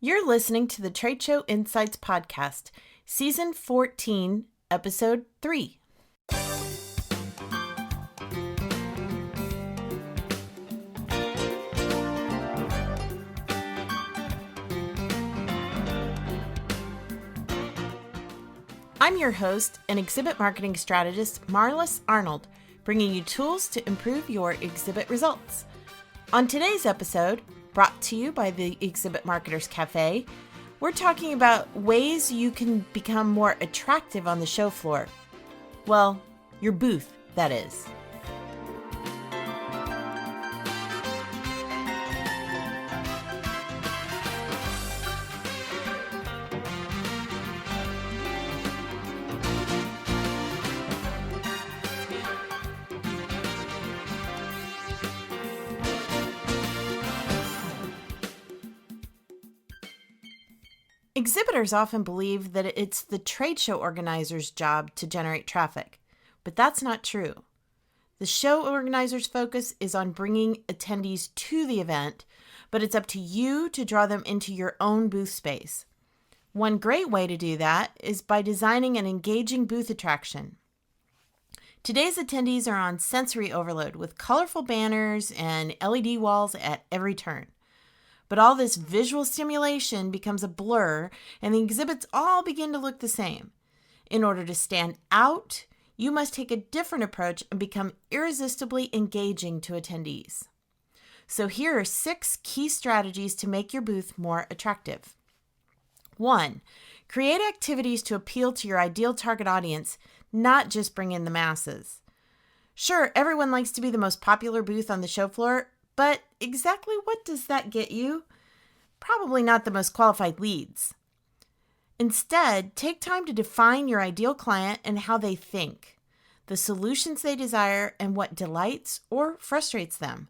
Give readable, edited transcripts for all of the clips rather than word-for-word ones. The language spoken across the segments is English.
You're listening to the Trade Show Insights Podcast, Season 14, Episode 3. I'm your host and exhibit marketing strategist, Marlis Arnold, bringing you tools to improve your exhibit results. On today's episode, brought to you by the Exhibit Marketers Cafe, we're talking about ways you can become more attractive on the show floor. Well, your booth, that is. Exhibitors often believe that it's the trade show organizer's job to generate traffic, but that's not true. The show organizer's focus is on bringing attendees to the event, but it's up to you to draw them into your own booth space. One great way to do that is by designing an engaging booth attraction. Today's attendees are on sensory overload with colorful banners and LED walls at every turn. But all this visual stimulation becomes a blur, and the exhibits all begin to look the same. In order to stand out, you must take a different approach and become irresistibly engaging to attendees. So here are 6 key strategies to make your booth more attractive. 1. Create activities to appeal to your ideal target audience, not just bring in the masses. Sure, everyone likes to be the most popular booth on the show floor, but exactly what does that get you? Probably not the most qualified leads. Instead, take time to define your ideal client and how they think, the solutions they desire, and what delights or frustrates them.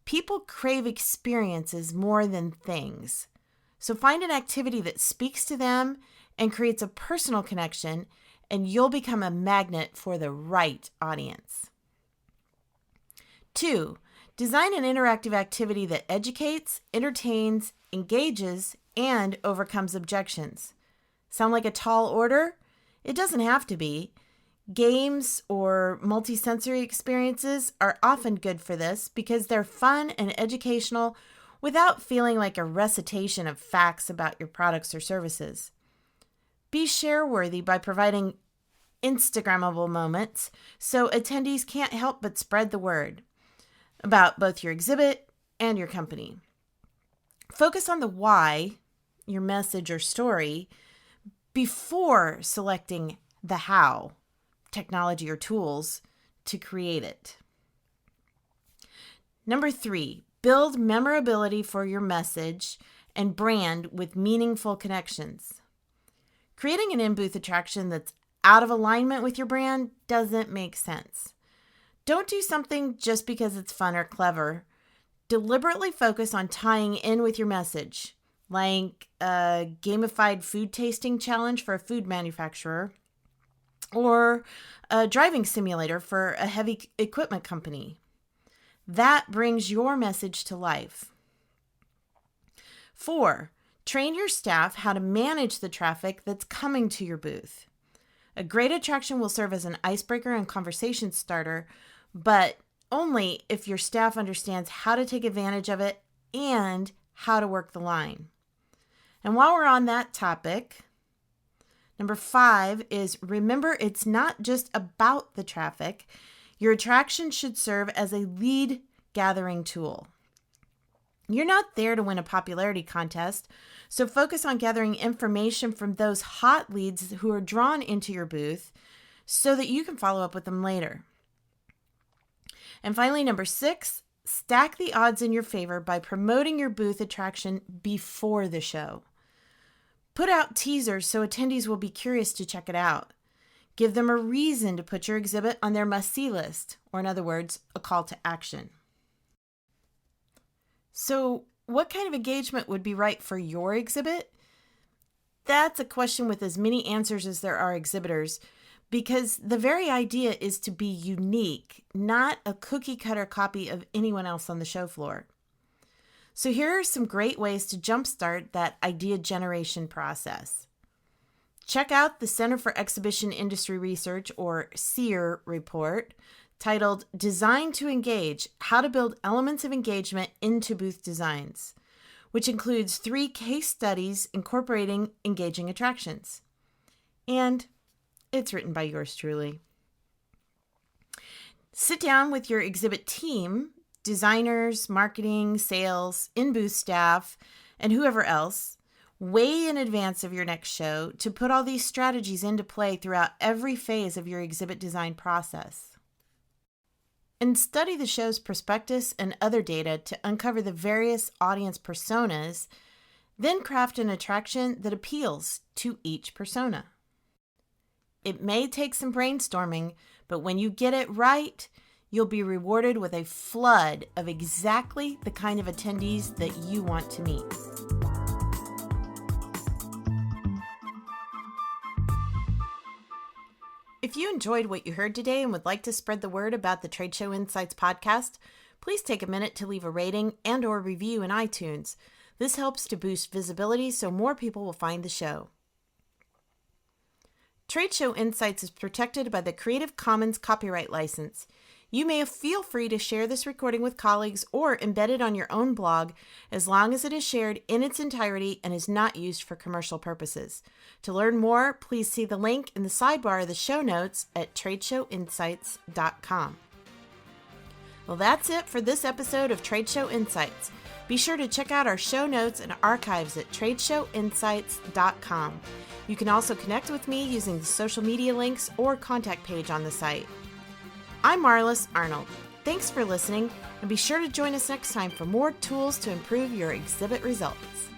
People crave experiences more than things. So find an activity that speaks to them and creates a personal connection, and you'll become a magnet for the right audience. 2. Design an interactive activity that educates, entertains, engages, and overcomes objections. Sound like a tall order? It doesn't have to be. Games or multisensory experiences are often good for this because they're fun and educational without feeling like a recitation of facts about your products or services. Be share-worthy by providing Instagrammable moments so attendees can't help but spread the word about both your exhibit and your company. Focus on the why, your message or story, before selecting the how, technology or tools, to create it. 3, build memorability for your message and brand with meaningful connections. Creating an in-booth attraction that's out of alignment with your brand doesn't make sense. Don't do something just because it's fun or clever. Deliberately focus on tying in with your message, like a gamified food tasting challenge for a food manufacturer or a driving simulator for a heavy equipment company. That brings your message to life. 4, train your staff how to manage the traffic that's coming to your booth. A great attraction will serve as an icebreaker and conversation starter, but only if your staff understands how to take advantage of it and how to work the line. And while we're on that topic, 5 is remember it's not just about the traffic. Your attraction should serve as a lead gathering tool. You're not there to win a popularity contest, so focus on gathering information from those hot leads who are drawn into your booth so that you can follow up with them later. And finally, 6, stack the odds in your favor by promoting your booth attraction before the show. Put out teasers so attendees will be curious to check it out. Give them a reason to put your exhibit on their must-see list, or in other words, a call to action. So, what kind of engagement would be right for your exhibit? That's a question with as many answers as there are exhibitors, because the very idea is to be unique, not a cookie-cutter copy of anyone else on the show floor. So here are some great ways to jumpstart that idea generation process. Check out the Center for Exhibition Industry Research, or CEIR, report titled Design to Engage: How to Build Elements of Engagement into Booth Designs, which includes 3 case studies incorporating engaging attractions. And it's written by yours truly. Sit down with your exhibit team, designers, marketing, sales, in-booth staff, and whoever else, way in advance of your next show to put all these strategies into play throughout every phase of your exhibit design process. And study the show's prospectus and other data to uncover the various audience personas, then craft an attraction that appeals to each persona. It may take some brainstorming, but when you get it right, you'll be rewarded with a flood of exactly the kind of attendees that you want to meet. If you enjoyed what you heard today and would like to spread the word about the Trade Show Insights podcast, please take a minute to leave a rating and/or review in iTunes. This helps to boost visibility so more people will find the show. Trade Show Insights is protected by the Creative Commons copyright license. You may feel free to share this recording with colleagues or embed it on your own blog as long as it is shared in its entirety and is not used for commercial purposes. To learn more, please see the link in the sidebar of the show notes at tradeshowinsights.com. Well, that's it for this episode of Trade Show Insights. Be sure to check out our show notes and archives at tradeshowinsights.com. You can also connect with me using the social media links or contact page on the site. I'm Marlis Arnold. Thanks for listening, and be sure to join us next time for more tools to improve your exhibit results.